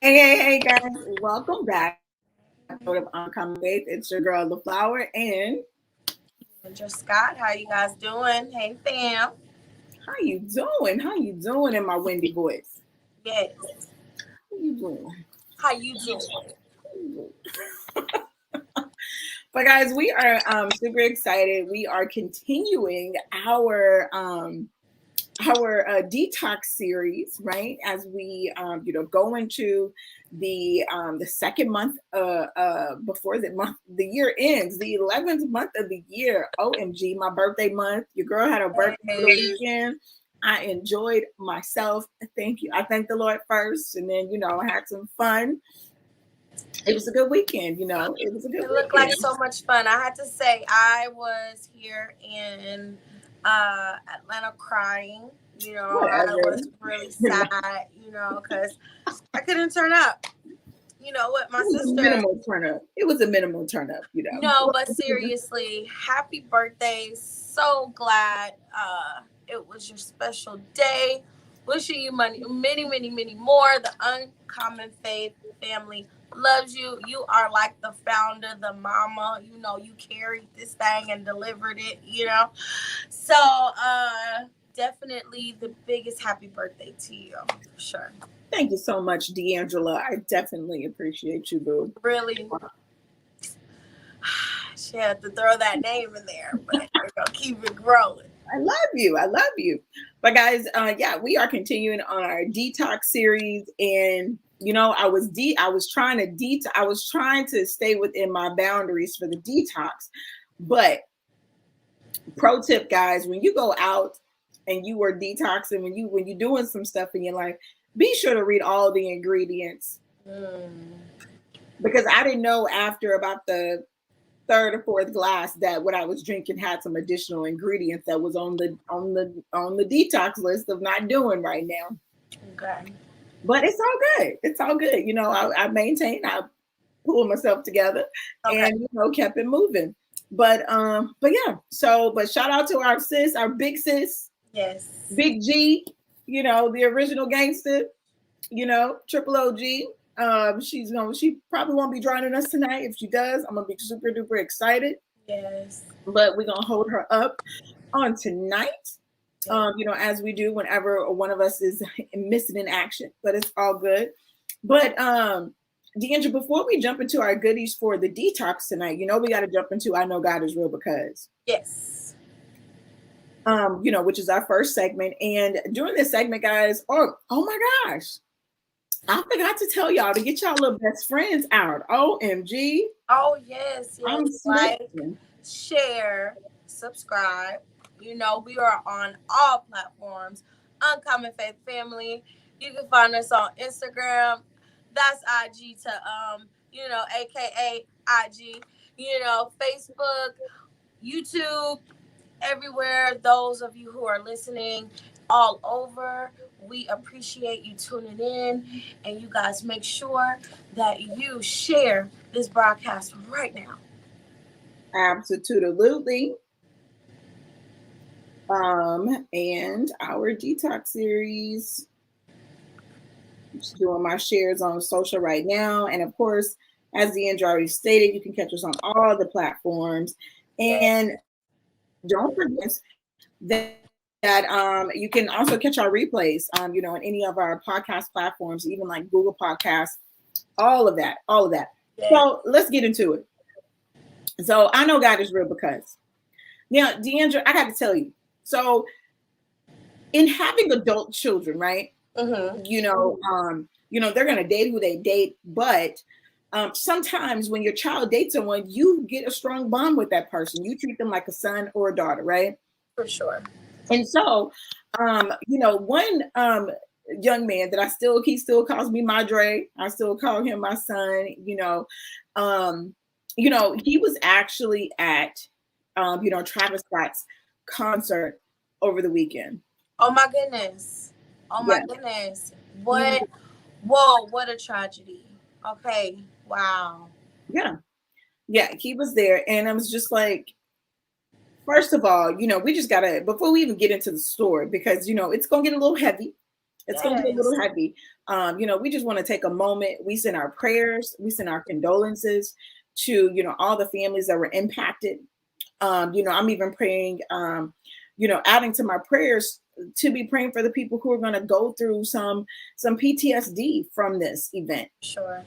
Hey, guys, welcome back to Uncommon Faith. It's your girl, Laflower, and Mr. Scott, how you guys doing? Hey, fam. how you doing? How you doing in my windy voice? Yes. How you doing? How you doing? But guys, we are super excited. We are continuing our detox series, right? As we go into the second month before the year ends, the 11th month of the year. OMG, my birthday month. Your girl had a birthday for the Hey. weekend. I enjoyed myself. Thank you. I thanked the Lord first, and then I had some fun. It was a good weekend. It was a good It looked like weekend. so much fun. I had to say, I was here in Atlanta crying. I Whatever. was really sad, because I couldn't turn up, with my It was a sister. minimal turn up. It was a minimal turn up. No, but seriously, happy birthday. So glad it was your special day. Wishing you many, many, many more. The Uncommon Faith family loves you. You are like the founder, the mama. You carried this thing and delivered it. So, definitely the biggest happy birthday to you, for sure. Thank you so much, DeAndra. I definitely appreciate you, boo. Really. She had to throw that name in there, but we're going to keep it growing. I love you. I love you. But guys, yeah, we are continuing on our detox series, and I was trying to stay within my boundaries for the detox. But pro tip, guys, when you go out and you are detoxing, when you're doing some stuff in your life, be sure to read all the ingredients, because I didn't know after about the third or fourth glass that what I was drinking had some additional ingredients that was on the detox list of not doing right now. Okay. But it's all good. It's all good. I maintained. I pulled myself together Okay. and kept it moving. But yeah. But shout out to our sis, our big sis, Yes. Big G. The original gangster. Triple OG. She probably won't be joining us tonight. If she does, I'm gonna be super duper excited. Yes. But we're gonna hold her up on tonight. Yes. As we do whenever one of us is missing in action, but it's all good. But DeAndra, before we jump into our goodies for the detox tonight, we got to jump into I Know God Is Real Because. Yes. Which is our first segment. And during this segment, guys, oh my gosh, I forgot to tell y'all to get y'all little best friends out. OMG. Oh, yes. I'm Yes. Like, slipping. share, subscribe. We are on all platforms. Uncommon Faith Family. You can find us on Instagram. That's IG to AKA IG. Facebook, YouTube, everywhere. Those of you who are listening all over, we appreciate you tuning in, and you guys make sure that you share this broadcast right now. Absolutely. And our detox series. Just doing my shares on social right now. And of course, as DeAndra already stated, you can catch us on all the platforms. And don't forget that you can also catch our replays, on any of our podcast platforms, even like Google Podcasts, all of that. So let's get into it. So I know God is real because now, DeAndra, I got to tell you. So in having adult children, right? Mm-hmm. They're gonna date who they date, but sometimes when your child dates someone, you get a strong bond with that person. You treat them like a son or a daughter, right? For sure. And so, one young man that he still calls me Madre. I still call him my son. He was actually at Travis Scott's concert over the weekend. Oh my goodness. Oh my goodness. What? Whoa, what a tragedy. Okay. Wow. Yeah. He was there. And I was just like, first of all, we just gotta, before we even get into the story, because it's gonna get a little heavy. It's going to be a little heavy. We just want to take a moment. We send our prayers. We send our condolences to, all the families that were impacted. I'm even praying, adding to my prayers to be praying for the people who are going to go through some PTSD from this event. Sure.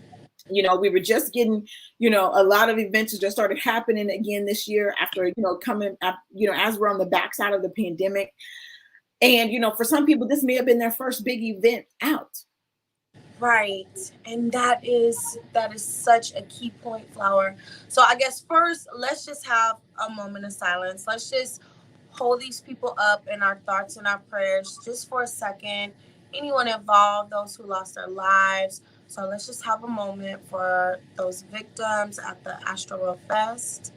We were just getting, a lot of events just started happening again this year after, coming up, as we're on the backside of the pandemic. And, for some people, this may have been their first big event out. Right. And that is such a key point, Flower. So I guess first, let's just have a moment of silence. Let's just hold these people up in our thoughts and our prayers just for a second. Anyone involved, those who lost their lives. So let's just have a moment for those victims at the Astroworld Fest.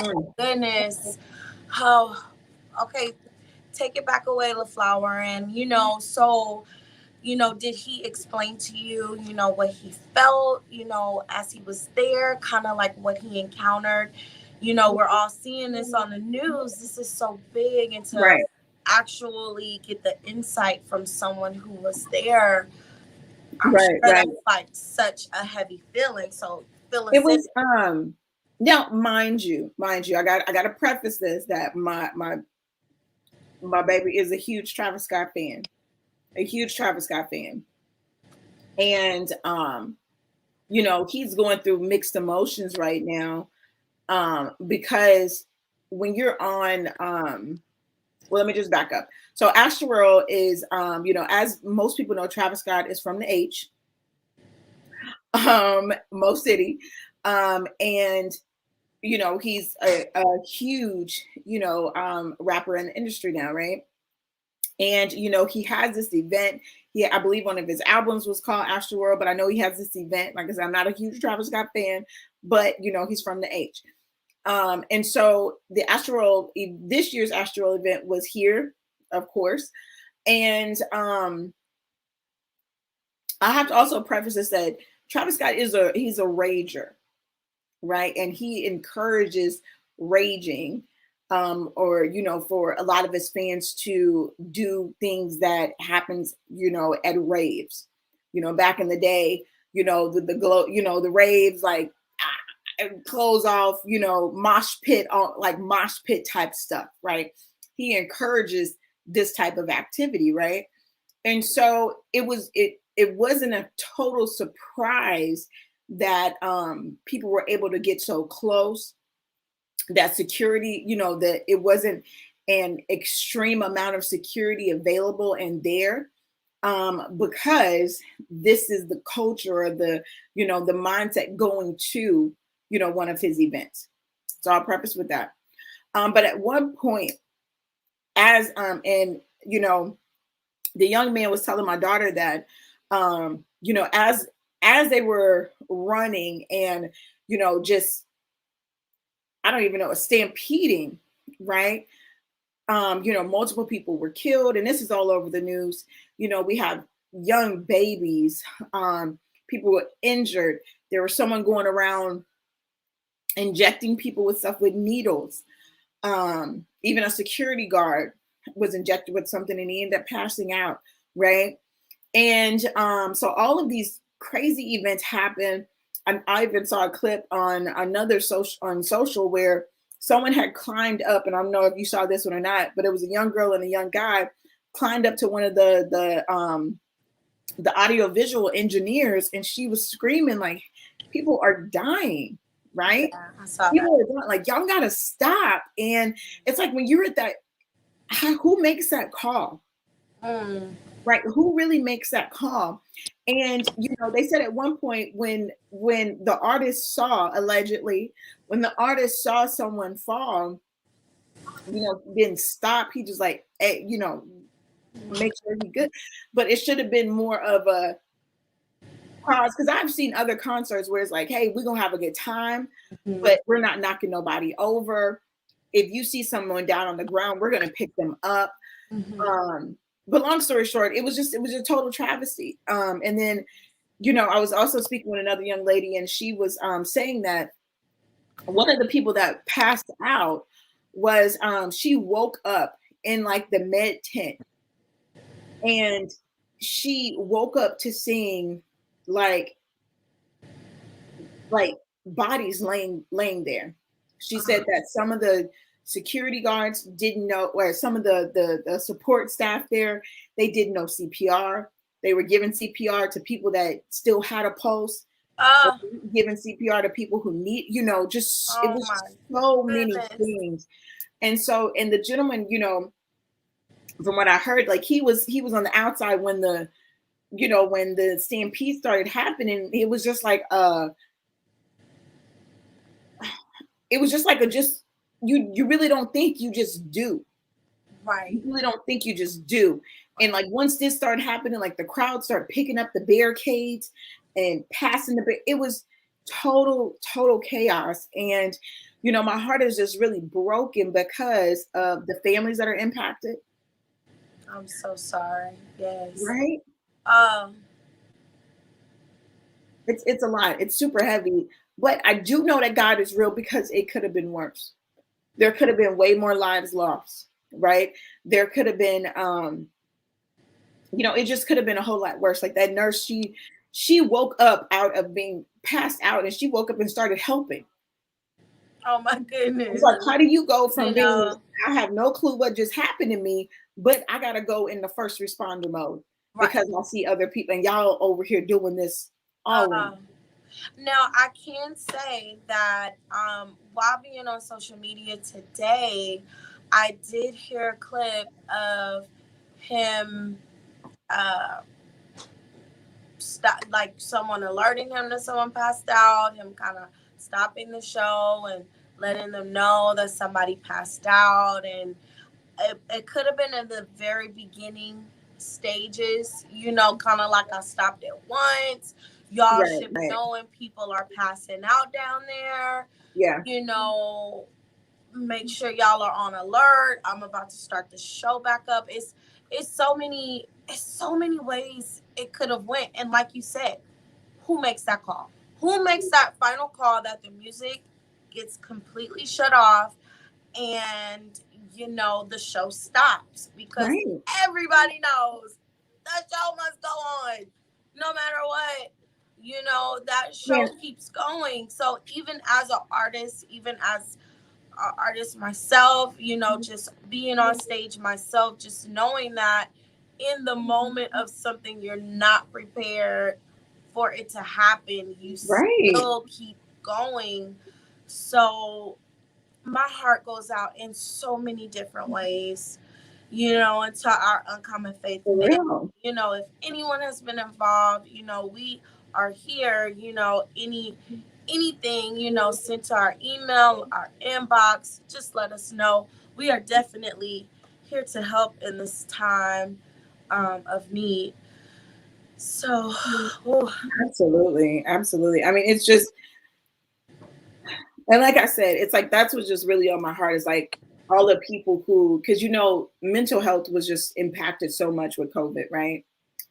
Oh, goodness. Oh, okay. Take it back away, Laflower. And, so, did he explain to you, what he felt, as he was there, kind of like what he encountered? We're all seeing this on the news. This is so big. And to actually get the insight from someone who was there, I'm sure that's like such a heavy feeling. So, it was, now, mind you, I got to preface this that my baby is a huge Travis Scott fan, and he's going through mixed emotions right now, because when you're on, well, let me just back up. So Astroworld is, as most people know, Travis Scott is from the H, Mo City, and he's a huge, rapper in the industry now, right? And, he has this event. I believe one of his albums was called Astroworld, but I know he has this event. Like I said, I'm not a huge Travis Scott fan, but, he's from the H. And so the Astroworld, this year's Astroworld event was here, of course. And I have to also preface this that Travis Scott he's a rager. Right. And he encourages raging, or, for a lot of his fans to do things that happens, at raves, back in the day, the glow, the raves, like clothes off, mosh pit type stuff. Right. He encourages this type of activity. Right. And so it wasn't a total surprise that people were able to get so close, that security, that it wasn't an extreme amount of security available in there, because this is the culture or the mindset going to, one of his events. So I'll preface with that. But at one point, as the young man was telling my daughter that, as they were running and, just, I don't even know, stampeding, right? Multiple people were killed, and this is all over the news. We have young babies, people were injured. There was someone going around injecting people with stuff with needles. Even a security guard was injected with something and he ended up passing out, right? And so all of these crazy events happen. I even saw a clip on another social where someone had climbed up, and I don't know if you saw this one or not, but it was a young girl and a young guy climbed up to one of the audiovisual engineers, and she was screaming like, "People are dying!" Right? Yeah, I saw People that. are dying. Like, y'all gotta stop. And it's like when you're at that, who makes that call? Right? Who really makes that call? And they said at one point when the artist saw, allegedly, when the artist saw someone fall, didn't stop. He just like, hey, make sure he's good. But it should have been more of a pause, because I've seen other concerts where it's like, hey, we're gonna have a good time, but we're not knocking nobody over. If you see someone down on the ground, we're gonna pick them up. But long story short, it was a total travesty. And then, I was also speaking with another young lady, and she was saying that one of the people that passed out was she woke up in like the med tent, and she woke up to seeing like like bodies laying there. She said that some of the security guards didn't know, or some of the support staff there, they didn't know CPR. They were giving CPR to people that still had a pulse, giving CPR to people who need, just it was so many things. And so, and the gentleman, from what I heard, like he was on the outside when when the stampede started happening. It was just like it was just like you really don't think, you just do. Right. You really don't think, you just do. And like once this started happening, like the crowd started picking up the barricades and passing it was total chaos. And my heart is just really broken because of the families that are impacted. I'm so sorry. Yes. Right? It's a lot. It's super heavy. But I do know that God is real, because it could have been worse. There could have been way more lives lost, right? There could have been it just could have been a whole lot worse. Like that nurse, she woke up out of being passed out, and she woke up and started helping. Oh my goodness. It's like, how do you go from being, I have no clue what just happened to me, but I gotta go in the first responder mode, because I see other people, and y'all over here doing this all now I can say that while being on social media today, I did hear a clip of him like someone alerting him that someone passed out, him kind of stopping the show and letting them know that somebody passed out. And it could have been in the very beginning stages, kind of like I stopped it once. Y'all should be knowing people are passing out down there. Yeah. Make sure y'all are on alert. I'm about to start the show back up. It's so many ways it could have went. And like you said, who makes that call? Who makes that final call that the music gets completely shut off and the show stops? Because everybody knows that show must go on no matter what. That show keeps going. So even as an artist, even as an artist myself, just being on stage myself, just knowing that in the moment of something you're not prepared for it to happen, you still keep going. So my heart goes out in so many different ways, into our Uncommon Faith family. If anyone has been involved, we are here. Anything, sent to our email, our inbox, just let us know. We are definitely here to help in this time of need. So, absolutely. I mean, it's just, and like I said, it's like, that's what's just really on my heart, is like all the people who, because mental health was just impacted so much with COVID, right?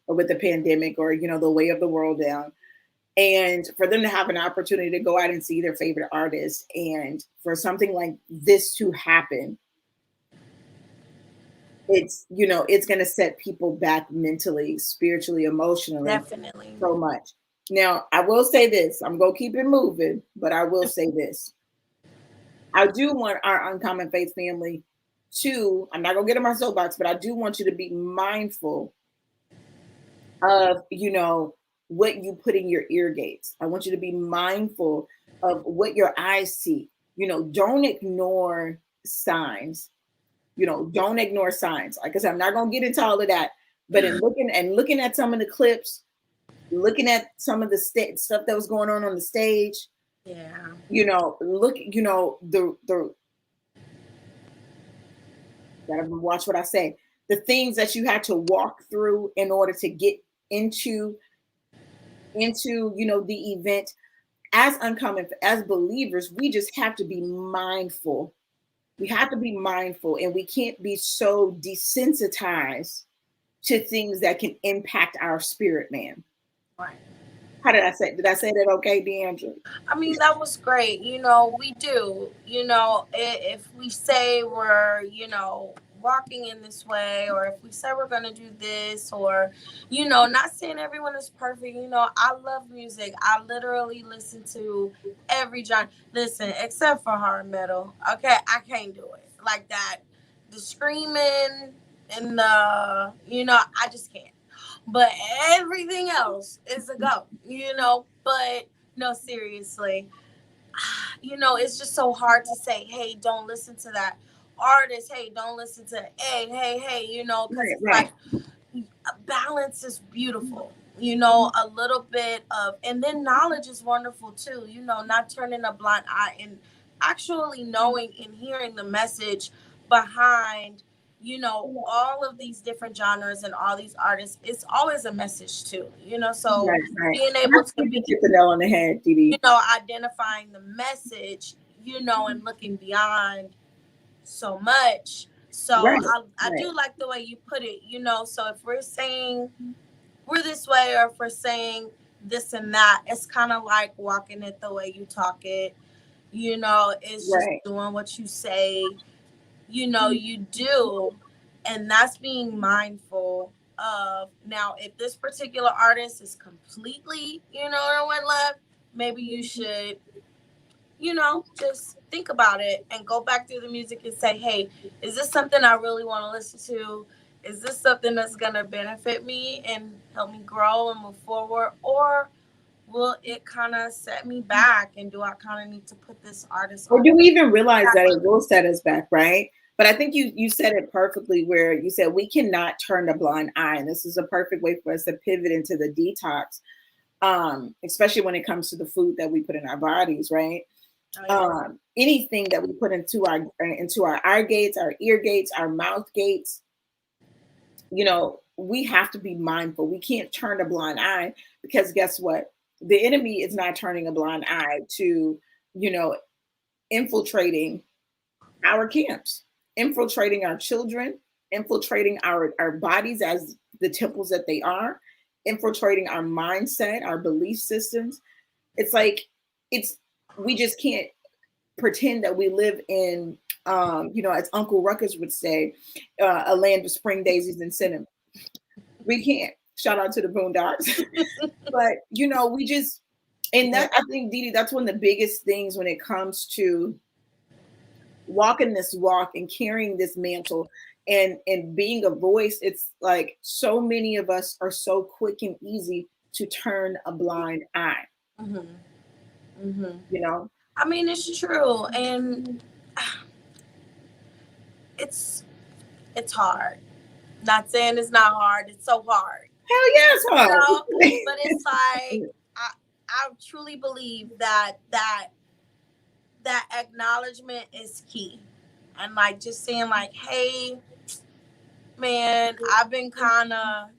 Or with the pandemic, or the way of the world down. And for them to have an opportunity to go out and see their favorite artists, and for something like this to happen, it's it's going to set people back mentally, spiritually, emotionally, definitely, so much. Now, I will say this, I'm going to keep it moving, but I will say this. I do want our Uncommon Faith family to, I'm not going to get in my soapbox, but I do want you to be mindful of, what you put in your ear gates. I want you to be mindful of what your eyes see. Don't ignore signs. Don't ignore signs. Like I said, I'm not going to get into all of that, but in looking at some of the clips, looking at some of the stuff that was going on the stage, gotta watch what I say. The things that you had to walk through in order to get into the event. As believers, we just have to be mindful. We have to be mindful, and we can't be so desensitized to things that can impact our spirit, man. Right. How did I say? Did I say that okay, DeAndra? I mean, that was great. We do. If we say we're, walking in this way, or if we say we're going to do this, or, not saying everyone is perfect. I love music. I literally listen to every genre. Listen, except for hard metal. Okay, I can't do it like that. The screaming and I just can't. But everything else is a go, But no, seriously, it's just so hard to say, hey, don't listen to that artist. Hey, don't listen to, hey, because Right, it's right, like balance is beautiful. A little bit of, and then knowledge is wonderful too. Not turning a blind eye and actually knowing and hearing the message behind, all of these different genres and all these artists. It's always a message too. So right, right. being able That's to you be, hit the nail on the head, Dee. identifying the message, and looking beyond so much. So Right, I right. do like the way you put it, So if we're saying we're this way, or if we're saying this and that, it's kind of like walking it the way you talk it. It's just Right. doing what you say, you do. And that's being mindful of. Now, if this particular artist is completely, no one left, maybe you should, just think about it and go back through the music and say, hey, is this something I really want to listen to? Is this something that's going to benefit me and help me grow and move forward? Or will it kind of set me back? And do I kind of need to put this artist Or on? do we even realize that it will set us back, right? But I think you said it perfectly where you said we cannot turn a blind eye. And this is a perfect way for us to pivot into the detox, especially when it comes to the food that we put in our bodies, right? Oh, yeah. Anything that we put into our eye gates, our ear gates, our mouth gates, we have to be mindful. We can't turn a blind eye because guess what? The enemy is not turning a blind eye to, you know, infiltrating our camps, infiltrating our children, infiltrating our bodies as the temples that they are, infiltrating our mindset, our belief systems. It's like it's we just can't pretend that we live in as Uncle Ruckus would say, a land of spring daisies and cinnamon. We can't. Shout out to the Boondocks. But we just and Yeah. that I think Dee, that's one of the biggest things when it comes to walking this walk and carrying this mantle and being a voice. It's like so many of us are so quick and easy to turn a blind eye, Mm-hmm. Mm-hmm. you know. I mean, it's true. And it's it's hard. Not saying it's not hard. It's so hard. Hell yeah, it's hard. But it's like I truly believe that acknowledgement is key. And like just saying like, hey, man, I've been kind of,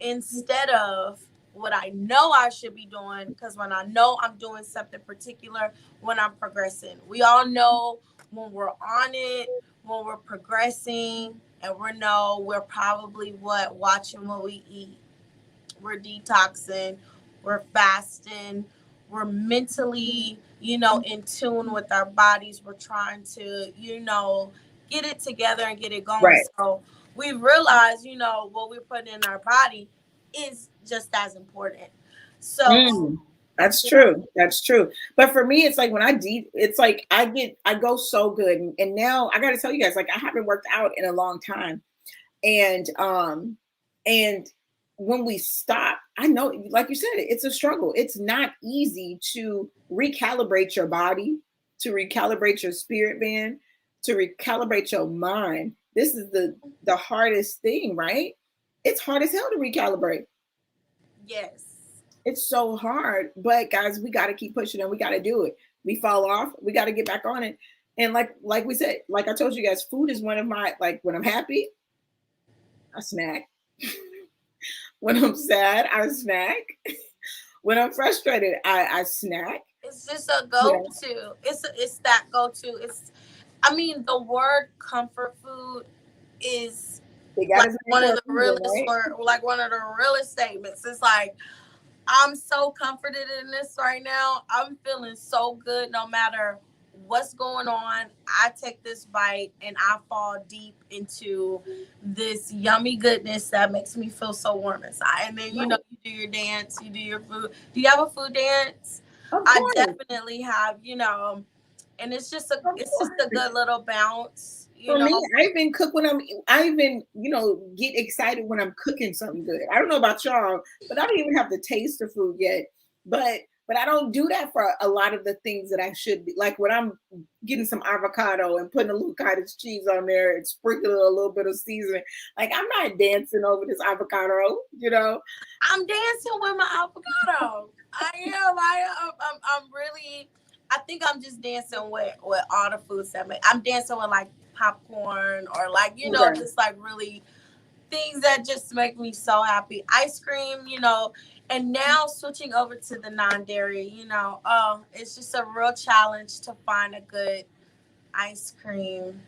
instead of what I know I should be doing, because when I know I'm doing something particular, when I'm progressing, we all know when we're on it, when we're progressing, and we're probably watching what we eat, we're detoxing, we're fasting, we're mentally, in tune with our bodies. We're trying to, get it together and get it going. Right. So we realize, what we're putting in our body is just as important. So, Mm, that's you know, true. That's true. But for me, it's like when it's like I go so good, and now I got to tell you guys, like I haven't worked out in a long time, and when we stop, I know, like you said, it's a struggle. It's not easy to recalibrate your body, to recalibrate your spirit band, to recalibrate your mind. This is the hardest thing, right? It's hard as hell to recalibrate. yes. It's so hard, but guys, we got to keep pushing and we got to do it. We fall off, we got to get back on it. And like we said, like I told you guys, food is one of my, like when I'm happy, I snack. When I'm sad, I snack. When I'm frustrated, I snack. It's just a Yeah, go-to. It's that go-to. I mean, the word comfort food is they got like us back one for of a the reason, realest right? word, like one of the realest statements. It's like I'm so comforted in this right now. I'm feeling so good no matter what's going on. I take this bite and I fall deep into this yummy goodness that makes me feel so warm inside. And then, you know, you do your dance, you do your food. Do you have a food dance? Of I course. definitely have, you know, and it's just a good little bounce, you For know. me, I even, you know, get excited when I'm cooking something good. I don't know about y'all, but I don't even have to taste the food yet. But I don't do that for a lot of the things that I should be. Like when I'm getting some avocado and putting a little cottage cheese on there and sprinkling a little bit of seasoning. Like I'm not dancing over this avocado, you know. I'm dancing with my avocado. I am. I'm really. I think I'm just dancing with all the foods that make. I'm dancing with like popcorn or like you know Okay. just like really things that just make me so happy. Ice cream, you know, and now switching over to the non-dairy, you know, it's just a real challenge to find a good ice cream,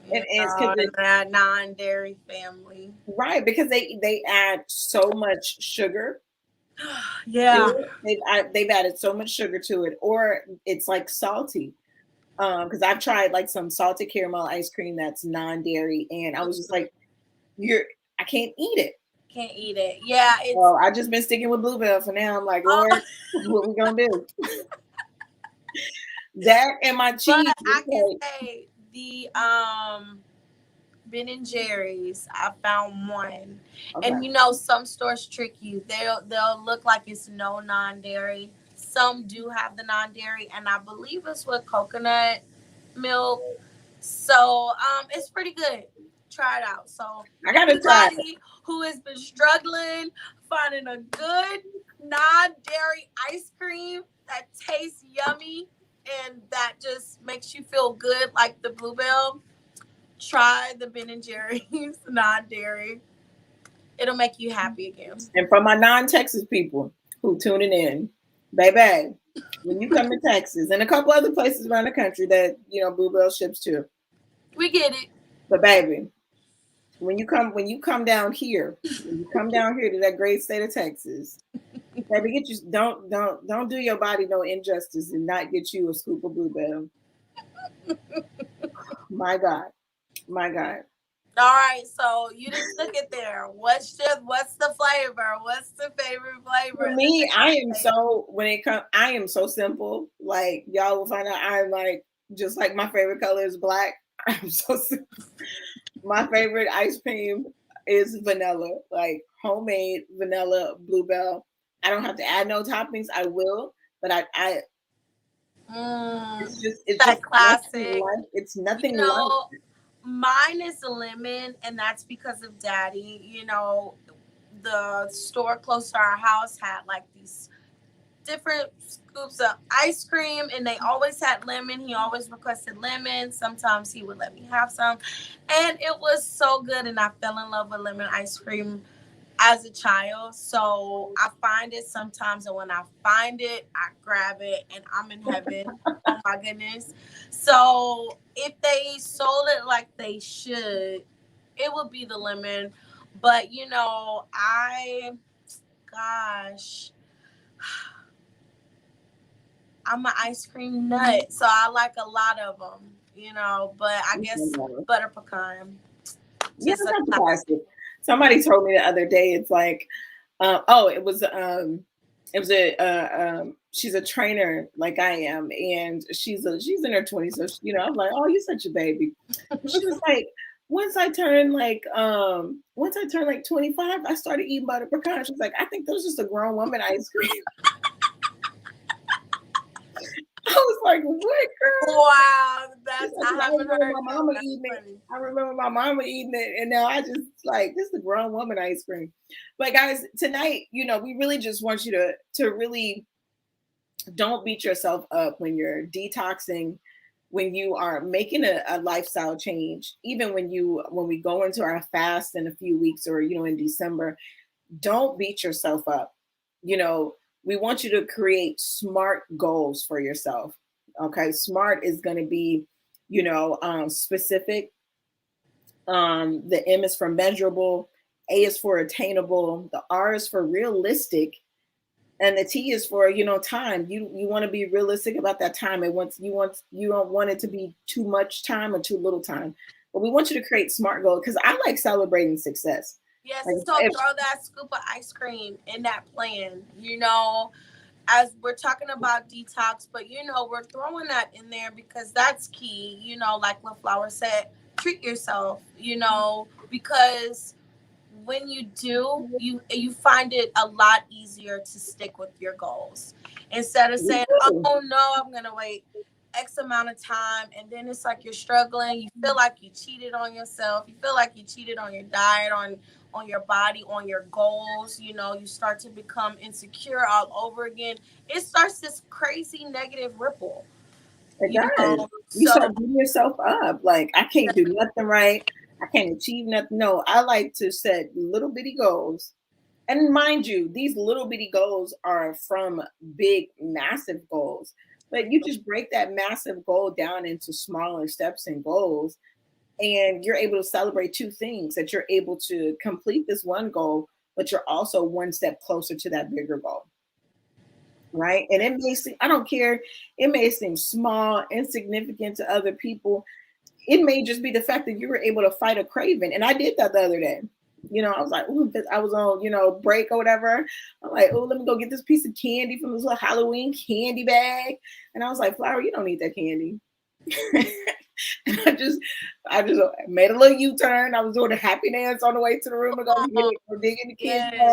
you And it's know, because in that non-dairy family. right, because they add so much sugar to Yeah. it. They've added so much sugar to it, or it's like salty. Because I've tried like some salted caramel ice cream that's non-dairy, and I was just like, you're I can't eat it. Can't eat it. Yeah, it's Well, I just been sticking with Bluebell for now. I'm like, oh, Lord, what we gonna do? That and my but cheese. I It's can like, say the Ben and Jerry's, I found one. And okay, you know, some stores trick you. They'll look like it's no non-dairy. Some do have the non-dairy, and I believe it's with coconut milk. So it's pretty good. Try it out. So I gotta try it. anybody who has been struggling finding a good non-dairy ice cream that tastes yummy and that just makes you feel good like the Bluebell, try the Ben and Jerry's non-dairy. It'll make you happy again. And for my non-Texas people who tuning in, baby, when you come to Texas and a couple other places around the country that you know Bluebell ships to, We get it. but baby, when you come down here to that great state of Texas, baby, get you don't do your body no injustice and not get you a scoop of Bluebell. My God, my God. All right, so you just took it there. What's the flavor? What's the favorite flavor? For The me, I am favorite so when it comes, I am so simple. Like y'all will find out, I'm like just like my favorite color is black. I'm so simple. My favorite ice cream is vanilla, like homemade vanilla Bluebell. I don't have to add no toppings. I will, but I it's that just nothing classic. like it's You nothing like know, mine is lemon, and that's because of Daddy. You know, the store close to our house had like these different scoops of ice cream, and they always had lemon. He always requested lemon. Sometimes he would let me have some, and it was so good. And I fell in love with lemon ice cream as a child. So I find it sometimes, and when I find it, I grab it, and I'm in heaven. Oh my goodness! So if they sold it like they should, it would be the lemon. But you know, gosh, I'm an ice cream nut, so I like a lot of them. You know, but I guess butter pecan, yeah, just a that's classic. classic. Somebody told me the other day, it's like, oh, it was a, she's a trainer like I am, and she's in her 20s, so you know, I'm like, oh, you're such a baby. She was like, once I turned like 25, I started eating butter pecan. She's like, I think that was just a grown woman ice cream. I was like, what, girl? Wow, that's Because I I haven't remember heard my that. mama That's eating it. funny. I remember my mama eating it, and now I just like this is a grown woman ice cream. But guys, tonight, you know, we really just want you to really don't beat yourself up when you're detoxing, when you are making a lifestyle change, even when we go into our fast in a few weeks or you know in December. Don't beat yourself up. You know, we want you to create smart goals for yourself. Okay, smart is going to be, you know, specific. The M is for measurable, A is for attainable, the R is for realistic, And the T is for, time. You want to be realistic about that time. You don't want it to be too much time or too little time. But we want you to create smart goals because I like celebrating success. Yes, Like so throw that scoop of ice cream in that plan, as we're talking about detox, but we're throwing that in there because that's key. Like Laflower said, treat yourself. Because when you do, you find it a lot easier to stick with your goals instead of saying, "Oh no, I'm gonna wait X amount of time," and then it's like you're struggling. You feel like you cheated on yourself. You feel like you cheated on your diet, on your body, on your goals. You start to become insecure all over again. It starts this crazy negative ripple. It does. You start beating yourself up. Like, I can't do nothing right. I can't achieve nothing. No, I like to set little bitty goals. And mind you, these little bitty goals are from big, massive goals. But you just break that massive goal down into smaller steps and goals. And you're able to celebrate two things, that you're able to complete this one goal, but you're also one step closer to that bigger goal. Right. And it may seem, I don't care, it may seem small, insignificant to other people. It may just be the fact that you were able to fight a craving. And I did that the other day. I was like, ooh, I was on, break or whatever. I'm like, oh, let me go get this piece of candy from this little Halloween candy bag. And I was like, Flower, you don't need that candy. And I just made a little U-turn. I was doing a happy dance on the way to the room to go get it, go dig in the kids' bag.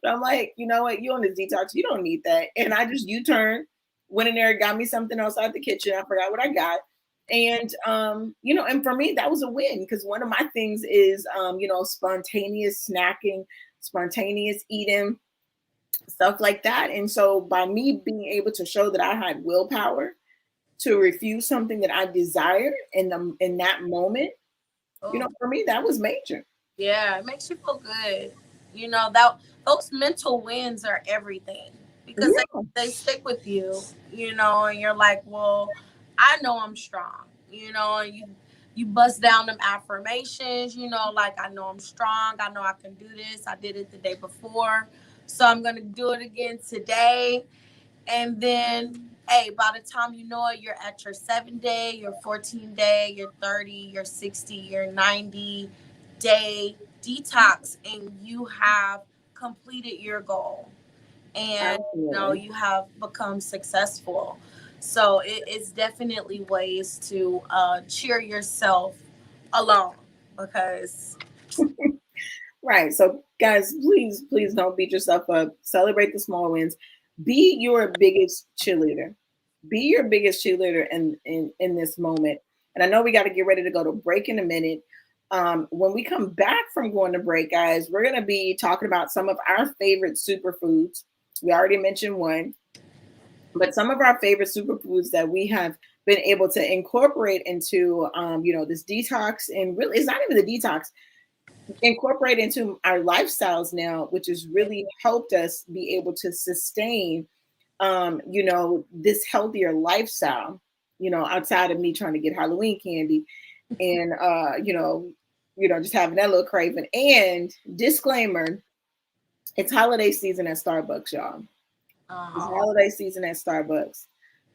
But I'm like, you know what? You on this detox, you don't need that. And I just U-turned, went in there, got me something else out the kitchen. I forgot what I got. And and for me, that was a win because one of my things is spontaneous snacking, spontaneous eating, stuff like that. And so by me being able to show that I had willpower to refuse something that I desired in that moment, for me, that was major. Yeah, it makes you feel good. That those mental wins are everything because they stick with you, and you're like, well, I know I'm strong, and you bust down them affirmations, like I know I'm strong, I know I can do this. I did it the day before, so I'm gonna do it again today. And then, hey, by the time you know it, you're at your 7-day, your 14-day, your 30, your 60, your 90-day detox, and you have completed your goal. And you have become successful. So it's definitely ways to cheer yourself along because right. So guys, please don't beat yourself up. Celebrate the small wins. Be your biggest cheerleader. Be your biggest cheerleader in this moment. And I know we got to get ready to go to break in a minute. When we come back from going to break, guys, we're going to be talking about some of our favorite superfoods. We already mentioned one, but some of our favorite superfoods that we have been able to incorporate into, this detox. And really, it's not even the detox, incorporate into our lifestyles now, which has really helped us be able to sustain, this healthier lifestyle, outside of me trying to get Halloween candy and, just having that little craving. And disclaimer, it's holiday season at Starbucks, y'all. It's holiday season at Starbucks.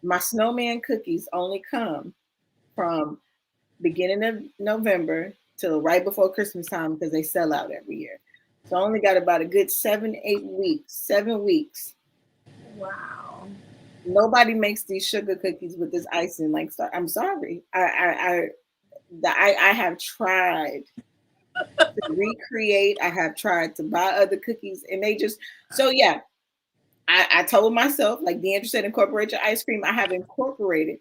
My snowman cookies only come from beginning of November till right before Christmas time because they sell out every year. So I only got about a good 7 weeks. wow. Nobody makes these sugar cookies with this icing. Like, I'm sorry. I have tried to recreate. I have tried to buy other cookies, and they just so yeah. I told myself, like DeAndra said, incorporate your ice cream. I have incorporated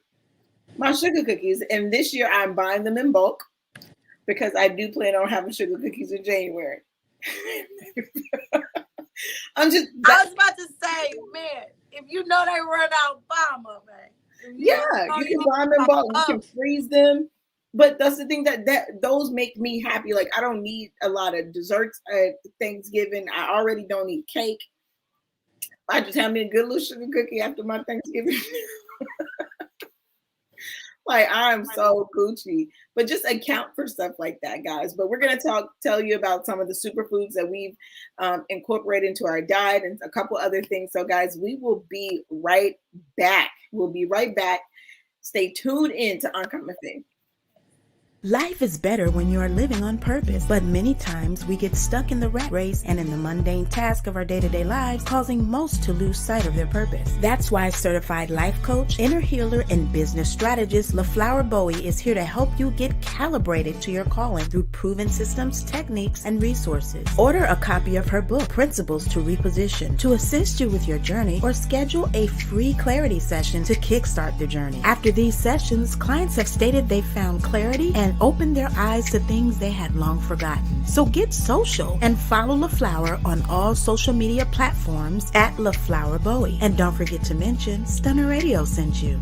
my sugar cookies, and this year I'm buying them in bulk because I do plan on having sugar cookies in January. I was about to say, man, if you know they run out, buy them up, man. You can buy them in bulk. You can freeze them. But that's the thing that those make me happy. Like, I don't need a lot of desserts at Thanksgiving. I already don't need cake. I just have me a good little sugar cookie after my Thanksgiving. Like I'm so Gucci, but just account for stuff like that, guys. But we're gonna tell you about some of the superfoods that we've incorporated into our diet and a couple other things. So, guys, we will be right back. We'll be right back. Stay tuned in to Uncommon Faith. Life is better when you are living on purpose, but many times we get stuck in the rat race and in the mundane task of our day-to-day lives, causing most to lose sight of their purpose. That's why certified life coach, inner healer, and business strategist Laflower Bowie is here to help you get calibrated to your calling through proven systems, techniques, and resources. Order a copy of her book, Principles to Reposition, to assist you with your journey, or schedule a free clarity session to kickstart the journey. After these sessions, clients have stated they found clarity and opened their eyes to things they had long forgotten. So get social and follow Laflower on all social media platforms at Laflower Bowie. And don't forget to mention Stunner Radio sent you.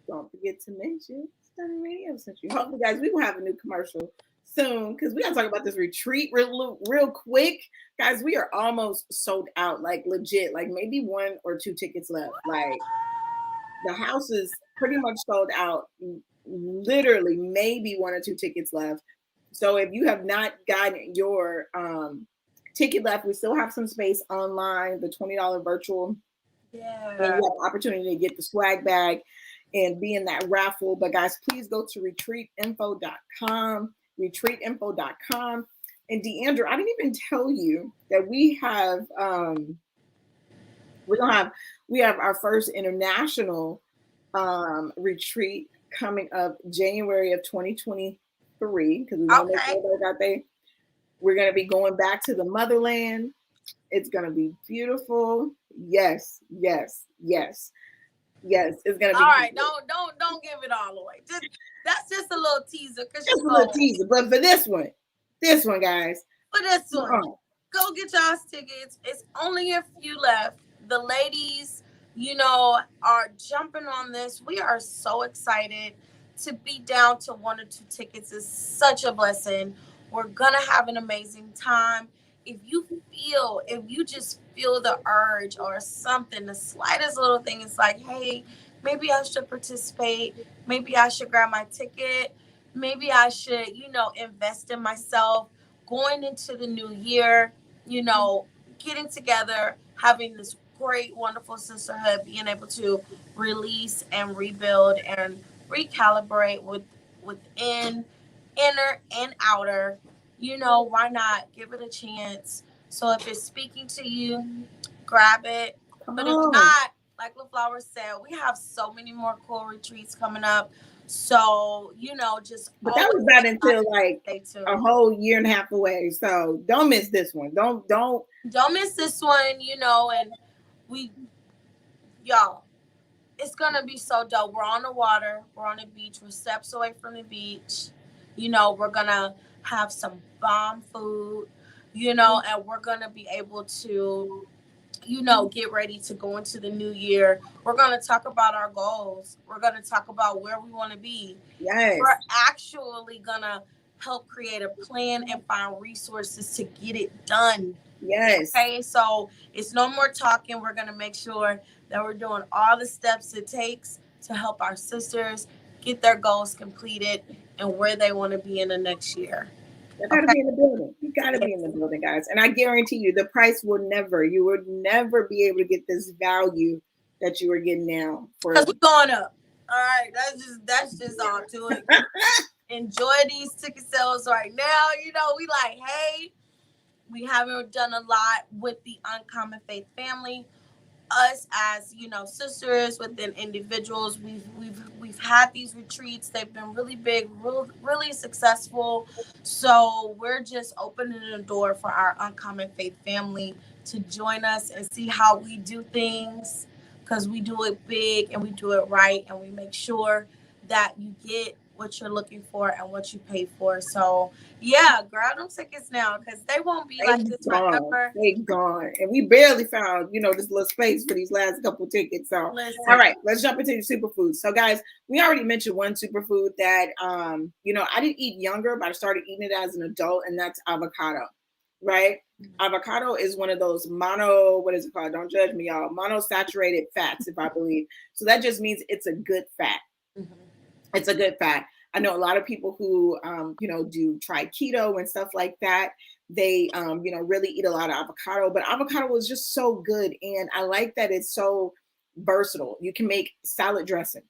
Don't forget to mention Stunner Radio sent you. Hopefully, guys, we will have a new commercial soon because we got to talk about this retreat real quick. Guys, we are almost sold out, like legit, like maybe 1 or 2 tickets left. Like the house is pretty much sold out. Literally maybe 1 or 2 tickets left. So if you have not gotten your ticket left, we still have some space online, the $20 virtual. Yeah. And you have the opportunity to get the swag bag and be in that raffle. But guys, please go to retreatinfo.com, retreatinfo.com. And DeAndra, I didn't even tell you that we have our first international retreat coming up January of 2023 because we want to make sure that we're going to be going back to the motherland. It's going to be beautiful. Yes. It's going to be all right. beautiful. Don't give it all away. That's just a little teaser. Just a little teaser. But for this one, guys. For this one, go get y'all's tickets. It's only a few left. The ladies, are jumping on this. We are so excited. To be down to 1 or 2 tickets is such a blessing. We're gonna have an amazing time. If you just feel the urge or something, the slightest little thing, it's like, hey, maybe I should participate. Maybe I should grab my ticket. Maybe I should, invest in myself. Going into the new year, getting together, having this great, wonderful sisterhood, being able to release and rebuild and recalibrate within, inner and outer. Why not give it a chance? So if it's speaking to you, grab it. But if not, like Laflower said, we have so many more cool retreats coming up. So, but that was not until like a whole year and a half away. So don't miss this one. Don't miss this one, and y'all, it's gonna be so dope. We're on the water, we're on the beach, we're steps away from the beach. We're gonna have some bomb food, and we're gonna be able to, get ready to go into the new year. We're gonna talk about our goals. We're gonna talk about where we want to be. Yes. We're actually gonna help create a plan and find resources to get it done. Yes. Okay, so it's no more talking. We're going to make sure that we're doing all the steps it takes to help our sisters get their goals completed and where they want to be in the next year. You got to be in the building. You got to be in the building, guys. And I guarantee you, the price you would never be able to get this value that you are getting now. Because we're going up. All right, that's just on to it. Enjoy these ticket sales right now. We like, hey, we haven't done a lot with the Uncommon Faith family. Us as sisters within individuals, we've had these retreats. They've been really big, really successful. So we're just opening the door for our Uncommon Faith family to join us and see how we do things, because we do it big and we do it right, and we make sure that you get what you're looking for and what you pay for. So yeah, grab them tickets now, because they won't be like this forever. They gone. And we barely found, this little space for these last couple tickets. So all right, let's jump into the superfoods. So guys, we already mentioned one superfood that I didn't eat younger, but I started eating it as an adult, and that's avocado. Right? Avocado is one of those what is it called? Don't judge me, y'all. Monosaturated fats, if I believe. So that just means it's a good fat. It's a good fat. I know a lot of people who, do try keto and stuff like that. They, really eat a lot of avocado, but avocado is just so good. And I like that it's so versatile. You can make salad dressing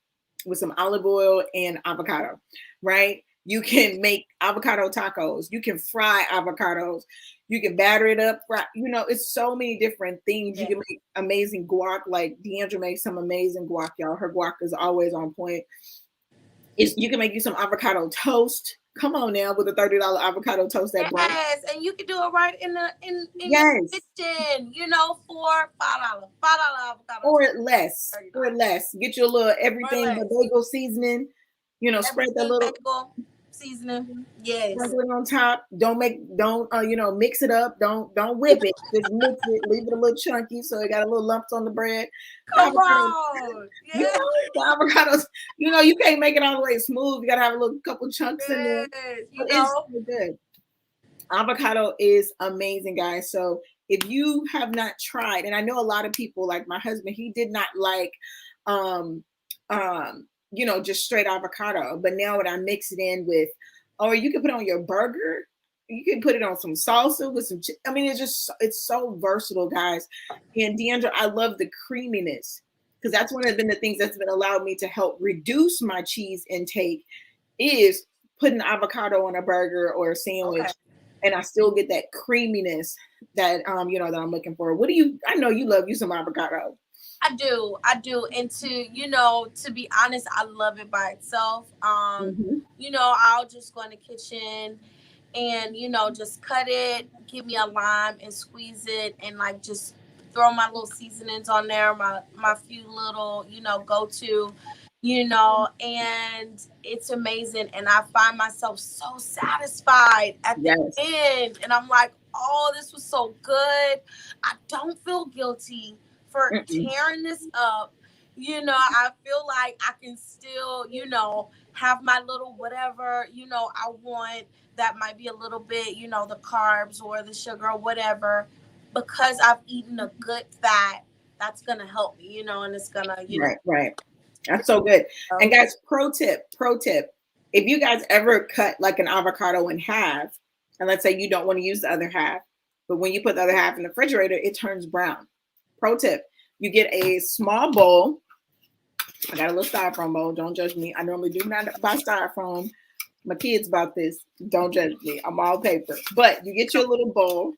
with some olive oil and avocado, right? You can make avocado tacos. You can fry avocados. You can batter it up. It's so many different things. You can make amazing guac. Like DeAndra makes some amazing guac, y'all. Her guac is always on point. You can make you some avocado toast. Come on now, with a $30 avocado toast that breaks. Yes, and you can do it right in your kitchen, for $5 avocado or less. Get you a little everything but bagel seasoning. Spread that little bagel seasoning. Yes. Sprinkle it on top. Don't mix it up. Don't whip it. Just mix it. Leave it a little chunky so it got a little lumps on the bread. Come on. Yeah. The avocados, you can't make it all the way smooth. You gotta have a little couple chunks in there. It's so good. Avocado is amazing, guys. So if you have not tried, and I know a lot of people, like my husband, he did not like just straight avocado. But now when I mix it in with, or you can put it on your burger, you can put it on some salsa with some. It's so versatile, guys. And DeAndra, I love the creaminess because that's one of the things that's been allowed me to help reduce my cheese intake is putting avocado on a burger or a sandwich. Okay. And I still get that creaminess that that I'm looking for. I know you love you some avocado. I do. And to be honest, I love it by itself. I'll just go in the kitchen and, just cut it, give me a lime and squeeze it and like just throw my little seasonings on there, my few little, go-to, and it's amazing. And I find myself so satisfied at the end. And I'm like, oh, this was so good. I don't feel guilty for tearing this up. I feel like I can still, have my little whatever, I want that might be a little bit, the carbs or the sugar or whatever, because I've eaten a good fat. That's going to help me, and it's going to, Right. That's so good. And guys, pro tip, if you guys ever cut like an avocado in half, and let's say you don't want to use the other half, but when you put the other half in the refrigerator, it turns brown. Pro tip, you get a small bowl. I got a little styrofoam bowl. Don't judge me. I normally do not buy styrofoam. My kids bought this. Don't judge me. I'm all paper. But you get your little bowl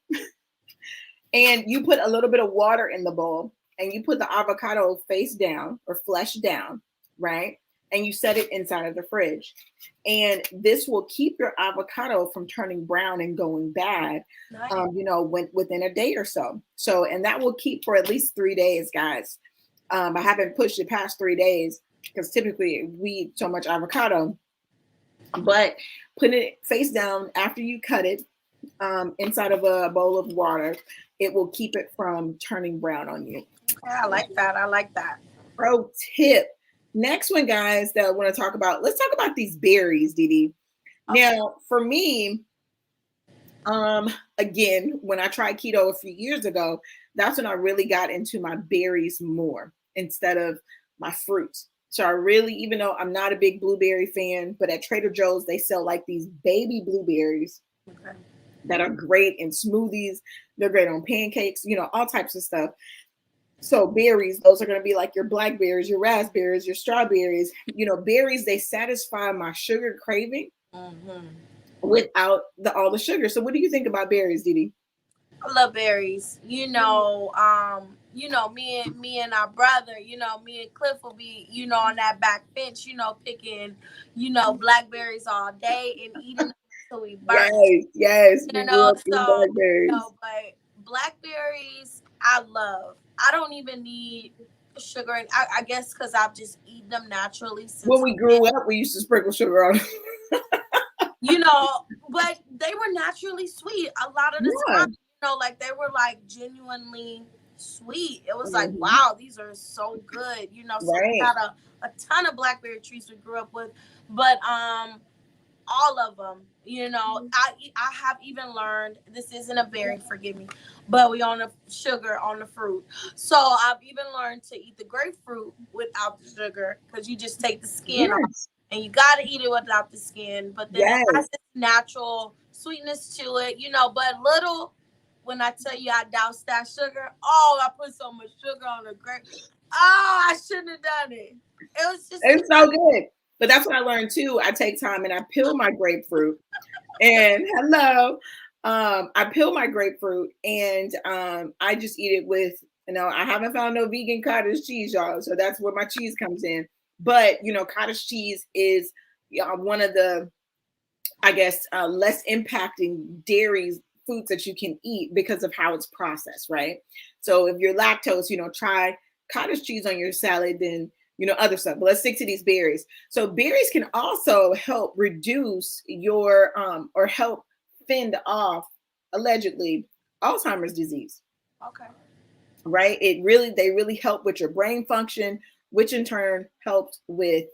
and you put a little bit of water in the bowl and you put the avocado face down or flesh down, right? And you set it inside of the fridge. And this will keep your avocado from turning brown and going bad, nice. Within a day or so. And that will keep for at least 3 days, guys. I haven't pushed it past 3 days because typically we eat so much avocado. But putting it face down after you cut it inside of a bowl of water, it will keep it from turning brown on you. Yeah, I like that. Pro tip. Next one, guys, that I want to talk about. Let's talk about these berries, Didi. Okay. Now, for me, again, when I tried keto a few years ago, that's when I really got into my berries more instead of my fruits. So I really, even though I'm not a big blueberry fan, but at Trader Joe's, they sell like these baby blueberries that are great in smoothies. They're great on pancakes, all types of stuff. So berries, those are going to be like your blackberries, your raspberries, your strawberries, berries, they satisfy my sugar craving without all the sugar. So what do you think about berries, Didi? I love berries. Me and our brother, me and Cliff will be, on that back bench, picking, blackberries all day and eating them until we burn. Yes. Blackberries. But blackberries, I love. I don't even need sugar, and I guess because I've just eaten them naturally. When we grew up, we used to sprinkle sugar on them. But they were naturally sweet. A lot of the time, like they were like genuinely sweet. It was like, wow, these are so good. So we got a ton of blackberry trees we grew up with. But all of them. You know, I have even learned, this isn't a berry, forgive me, but we on the sugar on the fruit. So I've even learned to eat the grapefruit without the sugar, because you just take the skin off, Yes. and you got to eat it without the skin. But then Yes. it has this natural sweetness to it, you know. But little, when I tell you I doused that sugar, oh, I put so much sugar on the grape. Oh, I shouldn't have done it. It was just, It's so good. But that's what I learned too. I take time and I peel my grapefruit. And hello. I peel my grapefruit and I just eat it with, I haven't found no vegan cottage cheese, y'all. So that's where my cheese comes in. But, cottage cheese is one of the, I guess, less impacting dairy foods that you can eat because of how it's processed, right? So if you're lactose, try cottage cheese on your salad, then other stuff. But let's stick to these berries. So berries can also help reduce your or help fend off, allegedly, Alzheimer's disease. okay. Right? They really help with your brain function, which in turn helps with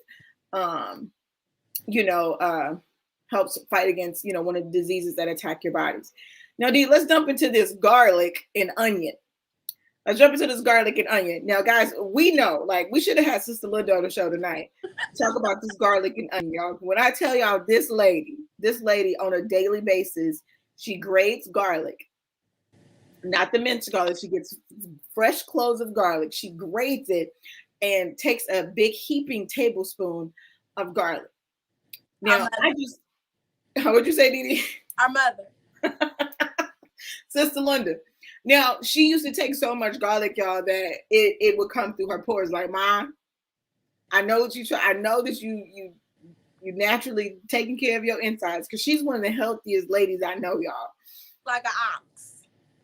helps fight against, one of the diseases that attack your bodies. Now, D, let's jump into this garlic and onion. Let's jump into this garlic and onion. Now, guys, we know, like, we should have had Sister Linda on the show tonight. Talk about this garlic and onion, y'all. When I tell y'all this lady on a daily basis, she grates garlic, not the minced garlic. She gets fresh cloves of garlic. She grates it and takes a big heaping tablespoon of garlic. Now, how would you say, Didi? Our mother. Sister Linda. Now, she used to take so much garlic, y'all, that it would come through her pores. Like, Mom, I know what you try. I know that you naturally taking care of your insides, because she's one of the healthiest ladies I know, y'all. Like an ox.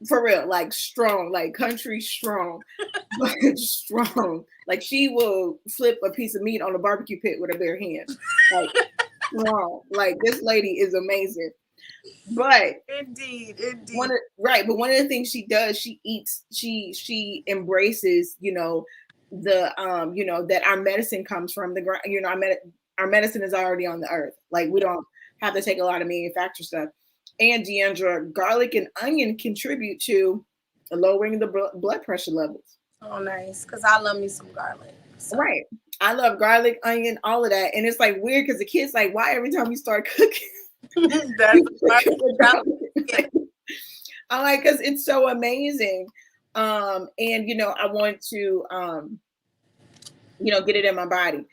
For real, like strong, like country strong, but strong. Like she will flip a piece of meat on a barbecue pit with her bare hands. Like strong. Like this lady is amazing. But indeed. But one of the things she does, she eats, she embraces, the that our medicine comes from the ground. Our medicine is already on the earth. Like we don't have to take a lot of manufactured stuff. And DeAndra, garlic and onion contribute to lowering the blood pressure levels. Oh, nice. Because I love me some garlic. So. Right. I love garlic, onion, all of that. And it's like weird because the kids like, why every time you start cooking? I'm like, because it's so amazing. And I want to get it in my body.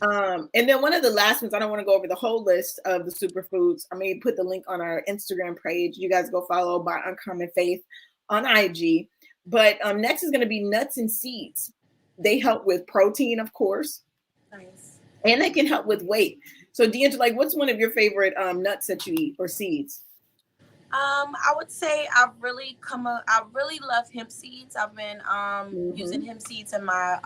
And then one of the last ones, I don't want to go over the whole list of the superfoods. I may put the link on our Instagram page. You guys go follow by Uncommon Faith on IG. But next is going to be nuts and seeds. They help with protein, of course. Nice. And they can help with weight. So DeAndra, like, what's one of your favorite nuts that you eat or seeds? I would say I really love hemp seeds. I've been using hemp seeds in my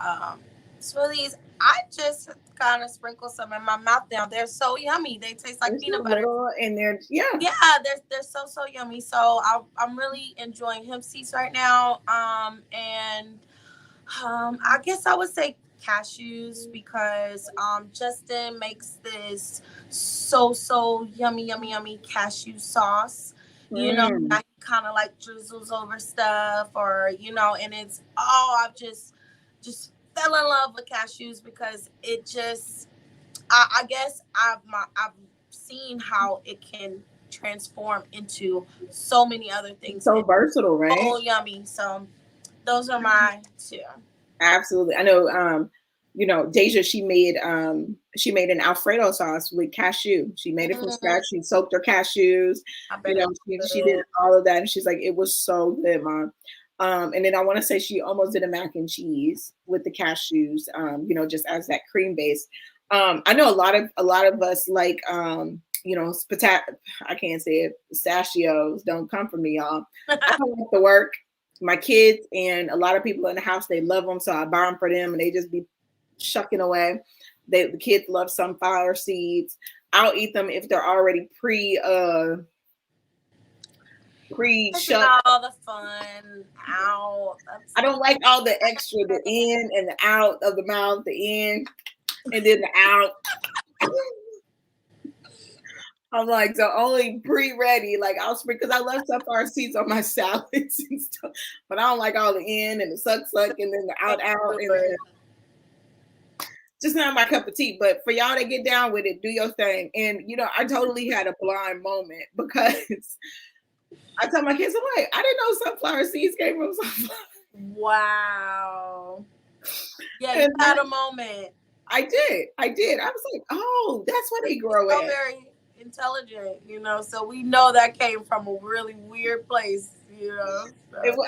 smoothies. I just kind of sprinkle some in my mouth now. They're so yummy. They taste like peanut butter. And they're they're so yummy. So I'm really enjoying hemp seeds right now. And I guess I would say cashews, because Justin makes this so yummy cashew sauce. He kind of like drizzles over stuff, or and it's I've just fell in love with cashews, because it just I guess I've seen how it can transform into so many other things. So versatile, right? Oh, yummy. So those are my two. Absolutely. I know Deja, she made an Alfredo sauce with cashew. She made it from scratch. She soaked her cashews. She did all of that, and she's like, it was so good, Mom. And then I want to say she almost did a mac and cheese with the cashews, just as that cream base. I know a lot of us like I can't say it, pistachios. Don't come from me, y'all. I don't like the work. My kids and a lot of people in the house, they love them, so I buy them for them, and they just be shucking away. The kids love sunflower seeds. I'll eat them if they're already pre-shucked. All the fun out. I don't like all the extra, the in and the out of the mouth, the in and then the out. I'm like, so only pre-ready. Like I'll spring because I love sunflower seeds on my salads and stuff, but I don't like all the in and the suck and then the out and then just not my cup of tea. But for y'all to get down with it, do your thing. And I totally had a blind moment because I tell my kids, I'm like, I didn't know sunflower seeds came from sunflower. Wow. Yeah, you had a moment. I did. I was like, oh, that's what they grow so at. Very intelligent, so we know that came from a really weird place, so.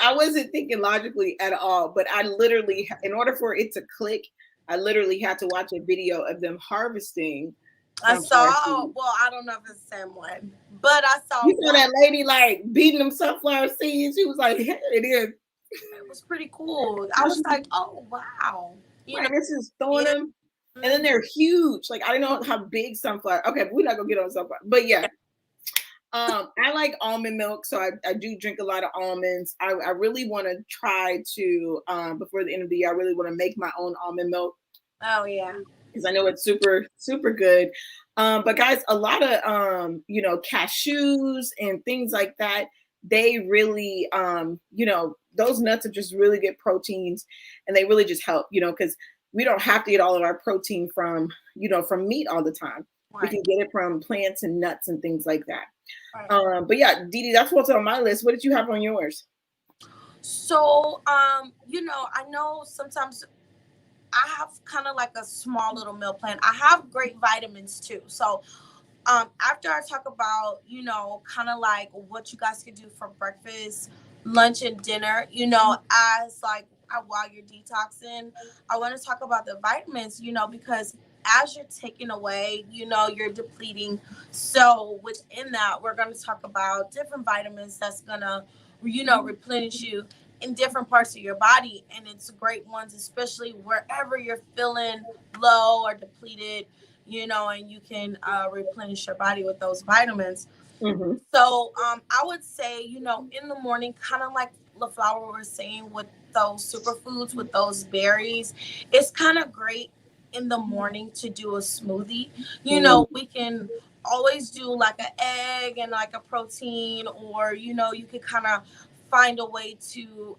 I wasn't thinking logically at all, but I literally, in order for it to click, I literally had to watch a video of them harvesting. I saw, well, I don't know if it's the same one, but I saw. You saw that lady like beating them sunflower seeds. She was like, yeah, it is. It was pretty cool. I was like, oh, wow. This is throwing them. And then they're huge. Like, I don't know how big sunflower. Okay, but we're not going to get on sunflower. But yeah. I like almond milk, so I do drink a lot of almonds. I really want to try to, before the end of the year, I really want to make my own almond milk. Oh, yeah. Because I know it's super, super good. But guys, a lot of, cashews and things like that, they really, those nuts are just really good proteins and they really just help, because we don't have to get all of our protein from meat all the time. Right. We can get it from plants and nuts and things like that. Right. But yeah, Dee, that's what's on my list. What did you have on yours? So, I know sometimes I have kind of like a small little meal plan. I have great vitamins too. So, after I talk about, kind of like what you guys could do for breakfast, lunch, and dinner, as like while you're detoxing, I want to talk about the vitamins, because as you're taking away, you're depleting. So within that, we're going to talk about different vitamins that's going to, replenish you in different parts of your body. And it's great ones, especially wherever you're feeling low or depleted, and you can replenish your body with those vitamins. Mm-hmm. So I would say, in the morning, kind of like Laflower was saying with those superfoods, with those berries, it's kind of great in the morning to do a smoothie. We can always do like an egg and like a protein, or you could kind of find a way to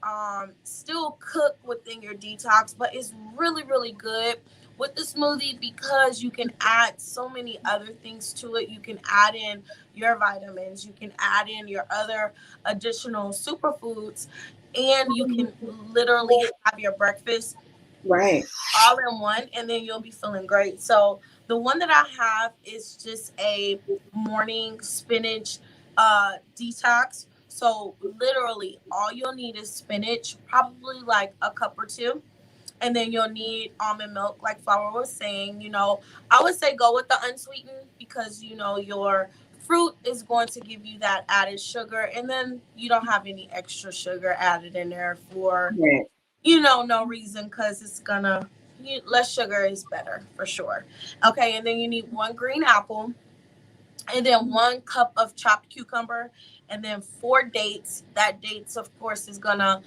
still cook within your detox, but it's really, really good with the smoothie because you can add so many other things to it. You can add in your vitamins, you can add in your other additional superfoods, and you can literally have your breakfast right all in one, and then you'll be feeling great. So the one that I have is just a morning spinach detox. So literally all you'll need is spinach, probably like a cup or two, and then you'll need almond milk, like Flower was saying. I would say go with the unsweetened because your fruit is going to give you that added sugar, and then you don't have any extra sugar added in there for no reason, because it's gonna less sugar is better for sure. Okay, and then you need 1 green apple, and then 1 cup of chopped cucumber, and then 4 dates. That dates, of course, is gonna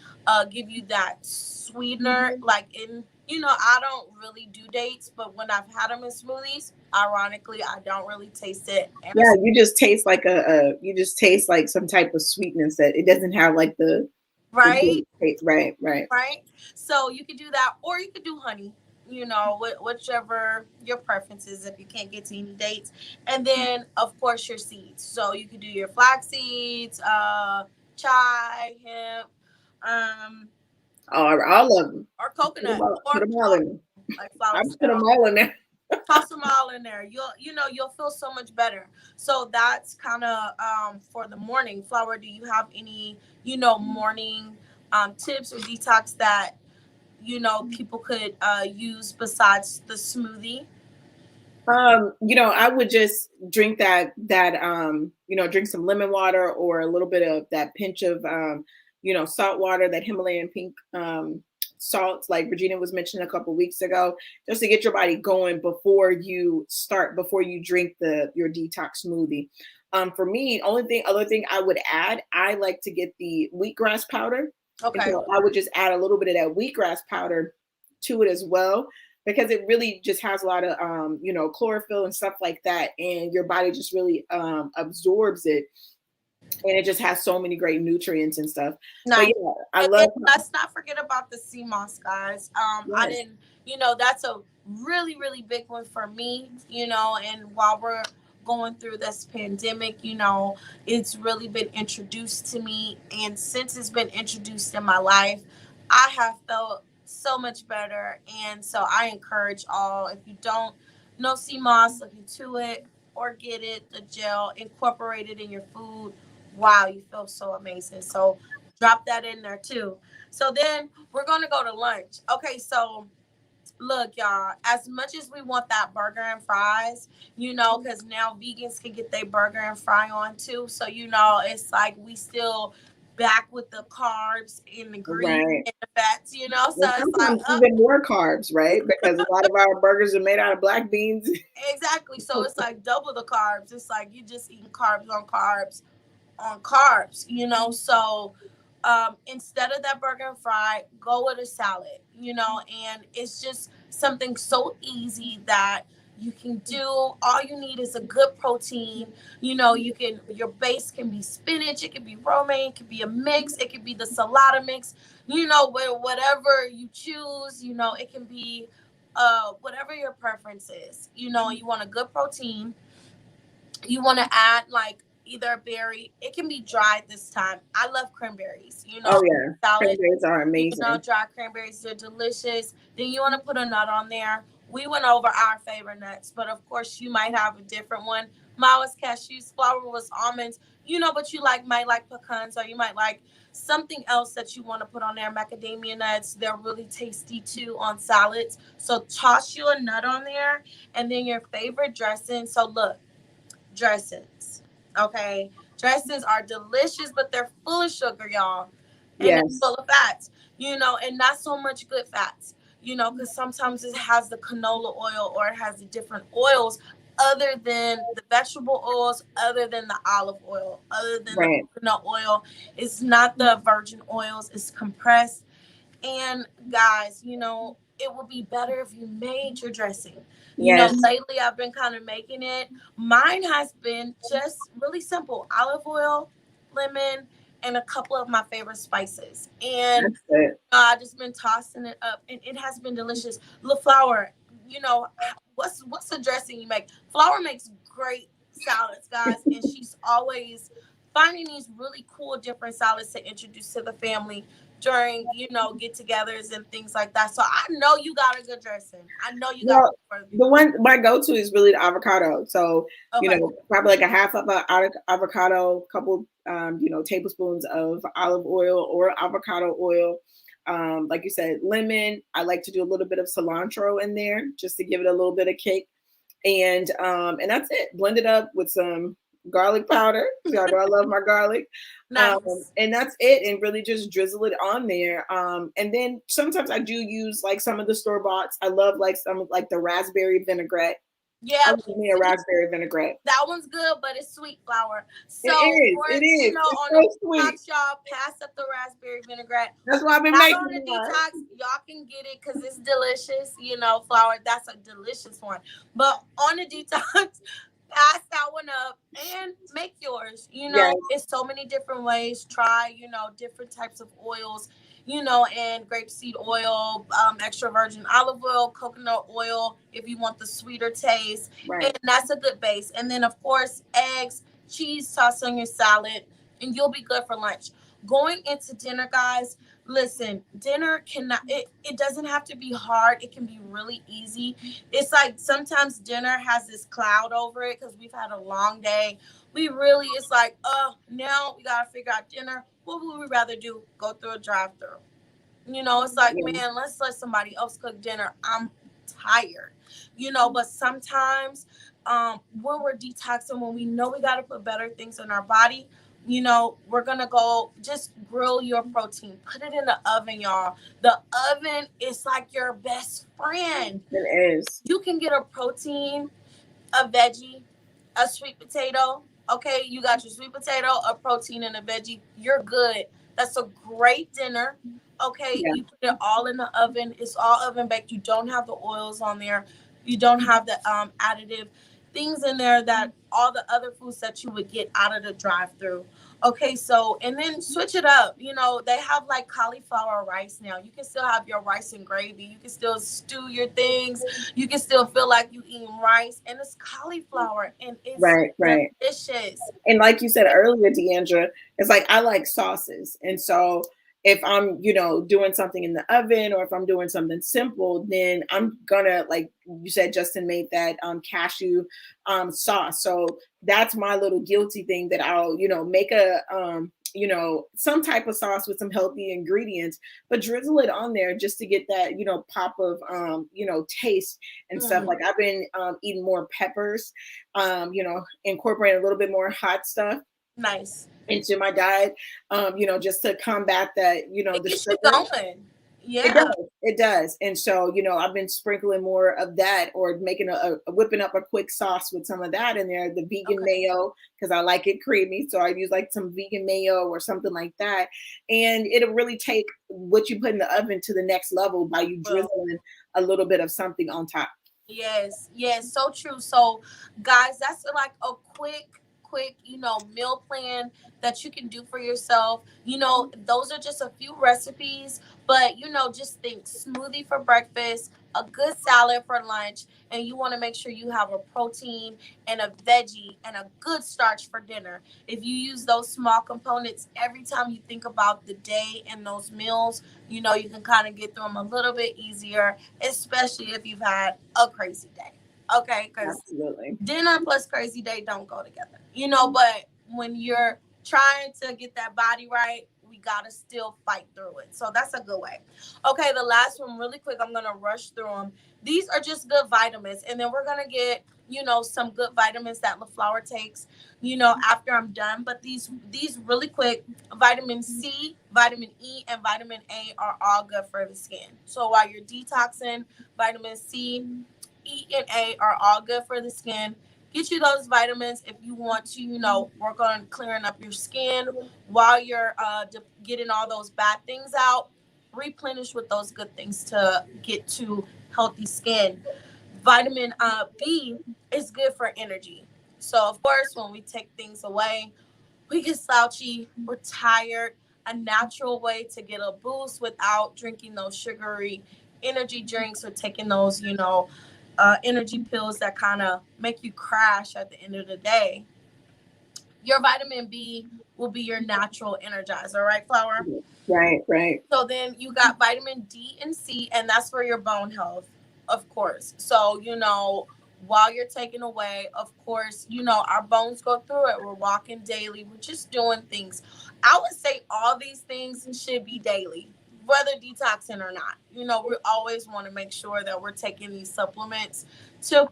give you that sweetener. Like I don't really do dates, but when I've had them in smoothies, ironically, I don't really taste it. Yeah, you just taste like like some type of sweetness that it doesn't have like the right. Right. So you could do that, or you could do honey. Whichever your preference is, if you can't get to any dates. And then, of course, your seeds. So you could do your flax seeds, chai, hemp, all of them, or coconut, put them all in there. Like I put them all in there. Toss them all in there. You'll feel so much better. So that's kind of for the morning. Flower, do you have any morning tips or detox that people could use besides the smoothie? I would just drink that drink some lemon water or a little bit of that pinch of salt water, that Himalayan pink salts like Regina was mentioning a couple weeks ago, just to get your body going before you drink your detox smoothie. For me, other thing I would add, I like to get the wheatgrass powder. Okay. So I would just add a little bit of that wheatgrass powder to it as well. because it really just has a lot of chlorophyll and stuff like that, and your body just really absorbs it, and it just has so many great nutrients and stuff. Nice. But yeah, I And love. let's not forget about the sea moss, guys. I Yes. didn't, that's a really, really big one for me, and while we're going through this pandemic, it's really been introduced to me. And since it's been introduced in my life, I have felt so much better. And so I encourage all, if you don't know sea moss, look into it or get it, the gel, incorporate it in your food. Wow, you feel so amazing. So drop that in there too. So then we're going to go to lunch. Okay, so look, y'all, as much as we want that burger and fries, because now vegans can get their burger and fry on too. So, it's like we still back with the carbs and the grease Right. and the fats, so And it's like, sometimes even more carbs, right? Because a lot of our burgers are made out of black beans. exactly. So it's like double the carbs. It's like you just eating carbs on carbs on carbs, so instead of that burger and fry, go with a salad, and it's just something so easy that you can do. All you need is a good protein. Your base can be spinach, it can be romaine, it can be a mix, it can be the salada mix, whatever you choose, it can be whatever your preference is. You want a good protein, you want to add like either a berry. It can be dried this time. I love cranberries. Oh yeah, Salad. cranberries are amazing. Dried cranberries, they're delicious. Then you want to put a nut on there. We went over our favorite nuts, but of course you might have a different one. Mine was cashews, flour was almonds. But you might like pecans, or you might like something else that you want to put on there. Macadamia nuts, they're really tasty too on salads. So toss you a nut on there, and then your favorite dressing. So look, dressings. Okay. Dressings are delicious, but they're full of sugar, y'all. And they're Yes. full of fats, and not so much good fats, because sometimes it has the canola oil or it has the different oils other than the vegetable oils, other than the olive oil, other than the coconut oil. It's not the virgin oils, it's compressed. And guys, it would be better if you made your dressing. Yes. Lately I've been kind of making it. Mine has been just really simple: olive oil, lemon, and a couple of my favorite spices. And I just been tossing it up, and it has been delicious. Laflower, what's the dressing you make? Flour makes great salads, guys, and she's always finding these really cool different salads to introduce to the family during get-togethers and things like that. So I know you got a good dressing. I know you got the one. My go-to is really the avocado. So probably like a half of an avocado, couple tablespoons of olive oil or avocado oil. Like you said, lemon. I like to do a little bit of cilantro in there just to give it a little bit of kick, and that's it. Blend it up with some garlic powder. Y'all know I love my garlic. Nice. And that's it, and really just drizzle it on there. And then sometimes I do use like some of the store-boughts. I love like some like the raspberry vinaigrette. Yeah, I love me a raspberry vinaigrette. That one's good, but it's sweet flour. So it is. On so the detox, y'all pass up the raspberry vinaigrette. That's why I've been making on the detox. Y'all can get it because it's delicious. Flour. That's a delicious one. But on the detox, pass that one up and make yours. It's so many different ways. Try, different types of oils. And grapeseed oil, extra virgin olive oil, coconut oil, if you want the sweeter taste. Right. And that's a good base. And then, of course, eggs, cheese, toss on your salad, and you'll be good for lunch. Going into dinner, guys, listen, dinner it doesn't have to be hard. It can be really easy. It's like sometimes dinner has this cloud over it because we've had a long day. It's like, now we got to figure out dinner. What would we rather do? Go through a drive-through. It's like, man, let's let somebody else cook dinner. I'm tired. But sometimes when we're detoxing, when we know we got to put better things in our body, we're going to go just grill your protein. Put it in the oven, y'all. The oven is like your best friend. It is. You can get a protein, a veggie, a sweet potato. Okay, you got your sweet potato, a protein, and a veggie. You're good. That's a great dinner. Okay, you put it all in the oven. It's all oven baked. You don't have the oils on there. You don't have the additive things in there that all the other foods that you would get out of the drive-through. Okay, so and then switch it up. They have like cauliflower rice now. You can still have your rice and gravy. You can still stew your things. You can still feel like you eating rice, and it's cauliflower, and it's right. delicious. And like you said earlier, DeAndra, it's like I like sauces. And so if I'm, doing something in the oven or if I'm doing something simple, then I'm gonna, like you said, Justin made that cashew sauce. So that's my little guilty thing that I'll, make a some type of sauce with some healthy ingredients, but drizzle it on there just to get that, pop of taste and stuff. Like I've been eating more peppers, incorporating a little bit more hot stuff. Nice. Into my diet, just to combat that, the sugar. Going. Yeah, it does. And so, I've been sprinkling more of that, or making a whipping up a quick sauce with some of that in there, the vegan mayo, because I like it creamy. So I use like some vegan mayo or something like that. And it'll really take what you put in the oven to the next level by you drizzling a little bit of something on top. Yes, so true. So guys, that's like a quick meal plan that you can do for yourself. Those are just a few recipes, but just think smoothie for breakfast, a good salad for lunch, and you want to make sure you have a protein and a veggie and a good starch for dinner. If you use those small components every time you think about the day and those meals, you can kind of get through them a little bit easier, especially if you've had a crazy day. Okay, because dinner plus crazy day don't go together, but when you're trying to get that body right, we gotta still fight through it. So that's a good way. Okay, the last one really quick, I'm gonna rush through them. These are just good vitamins, and then we're gonna get some good vitamins that Laflower takes after I'm done. But these really quick, vitamin C, vitamin E, and vitamin A are all good for the skin. So while you're detoxing, vitamin C, E, and A are all good for the skin. Get you those vitamins if you want to, work on clearing up your skin while you're getting all those bad things out. Replenish with those good things to get to healthy skin. Vitamin B is good for energy. So, of course, when we take things away, we get slouchy, we're tired. A natural way to get a boost without drinking those sugary energy drinks or taking those, energy pills that kind of make you crash at the end of the day. Your vitamin B will be your natural energizer, right, Flower? Right. So then you got vitamin D and C, and that's for your bone health, of course. So, while you're taking away, of course, our bones go through it. We're walking daily. We're just doing things. I would say all these things should be daily, whether detoxing or not. We always want to make sure that we're taking these supplements to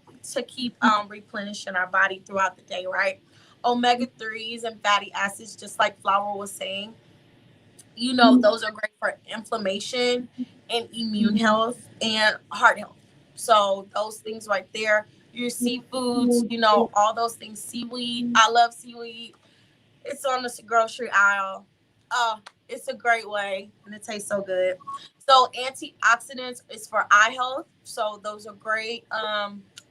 keep replenishing our body throughout the day, right? Omega-3s and fatty acids, just like Flower was saying, those are great for inflammation and immune health and heart health. So those things right there, your seafoods, all those things. Seaweed, I love seaweed. It's on the grocery aisle. It's a great way, and it tastes so good. So antioxidants is for eye health. So those are great.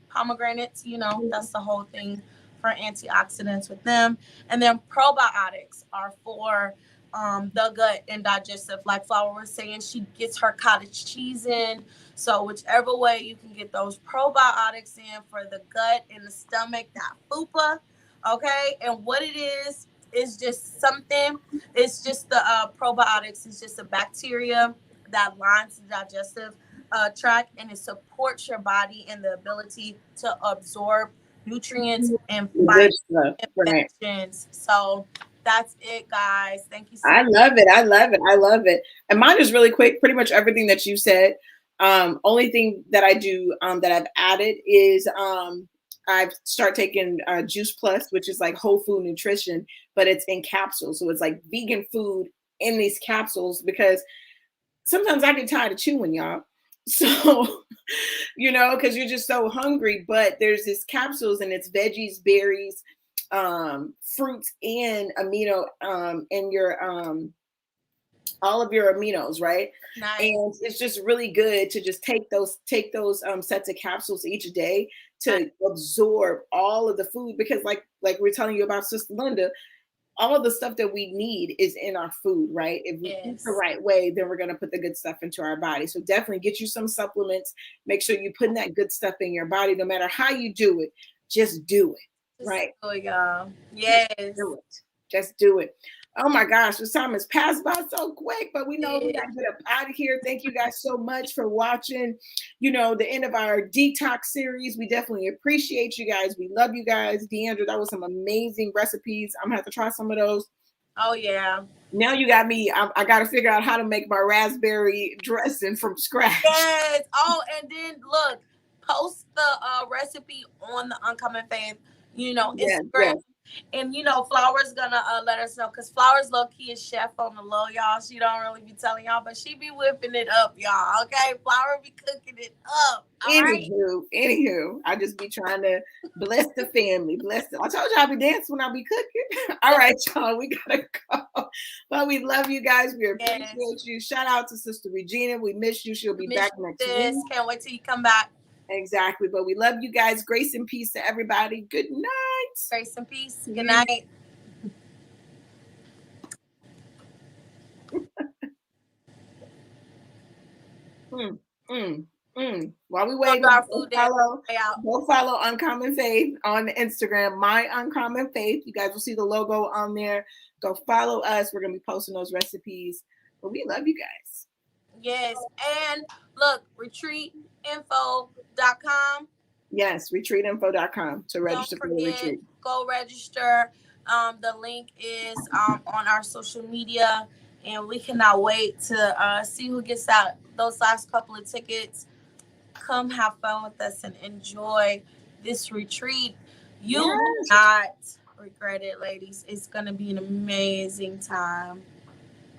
Pomegranates, that's the whole thing for antioxidants with them. And then probiotics are for the gut and digestive. Like Flower was saying, she gets her cottage cheese in. So whichever way you can get those probiotics in for the gut and the stomach, that fupa. Okay, and what it is just something. It's just the probiotics. It's just a bacteria that lines the digestive tract, and it supports your body in the ability to absorb nutrients and fight infections. So that's it, guys. Thank you so much. I love it. And mine is really quick. Pretty much everything that you said. Only thing that I do that I've added is I've started taking Juice Plus, which is like whole food nutrition, but it's in capsules. So it's like vegan food in these capsules, because sometimes I get tired of chewing, y'all. So, because you're just so hungry, but there's this capsules and it's veggies, berries, fruits, and amino in your all of your aminos, right? Nice. And it's just really good to just take those sets of capsules each day to absorb all of the food, because like we're telling you about Sister Linda, all of the stuff that we need is in our food, right? If we eat the right way, then we're going to put the good stuff into our body. So definitely get you some supplements. Make sure you're putting that good stuff in your body. No matter how you do it, just do it, right? Oh, y'all. Yes. Just do it. Oh my gosh, this time has passed by so quick, but we know we got to get up out of here. Thank you guys so much for watching, the end of our detox series. We definitely appreciate you guys. We love you guys. DeAndra, that was some amazing recipes. I'm going to have to try some of those. Oh, yeah. Now you got me. I got to figure out how to make my raspberry dressing from scratch. Yes. Oh, and then look, post the recipe on the Uncommon Faith, Instagram. Yes. And Flower's gonna let us know, because Flower's low-key is chef on the low, y'all. She don't really be telling y'all, but she be whipping it up, y'all. Okay, Flower be cooking it up. Anywho, I just be trying to bless the family. I told you I'll be dancing when I be cooking. All right, y'all, we gotta go. But we love you guys. We appreciate you. Shout out to Sister Regina. We miss you. She'll be back next week. Can't wait till you come back. Exactly. But we love you guys. Grace and peace to everybody. Good night. Grace and peace. Good night. While we wait, go follow Uncommon Faith on Instagram, My Uncommon Faith. You guys will see the logo on there. Go follow us. We're going to be posting those recipes. But we love you guys. Yes. And look, retreatinfo.com. Yes, retreatinfo.com to register for the retreat. Go register. The link is on our social media, and we cannot wait to see who gets out those last couple of tickets. Come have fun with us and enjoy this retreat. You will not regret it, ladies. It's going to be an amazing time.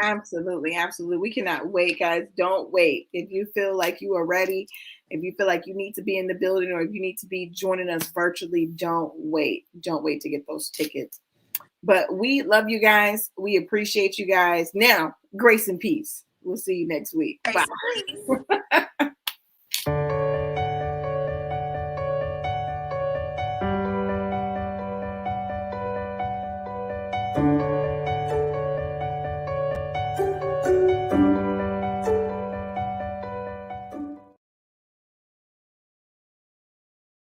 Absolutely. We cannot wait, guys. Don't wait. If you feel like you are ready, if you feel like you need to be in the building, or if you need to be joining us virtually, don't wait. Don't wait to get those tickets. But we love you guys. We appreciate you guys. Now, grace and peace. We'll see you next week. Bye.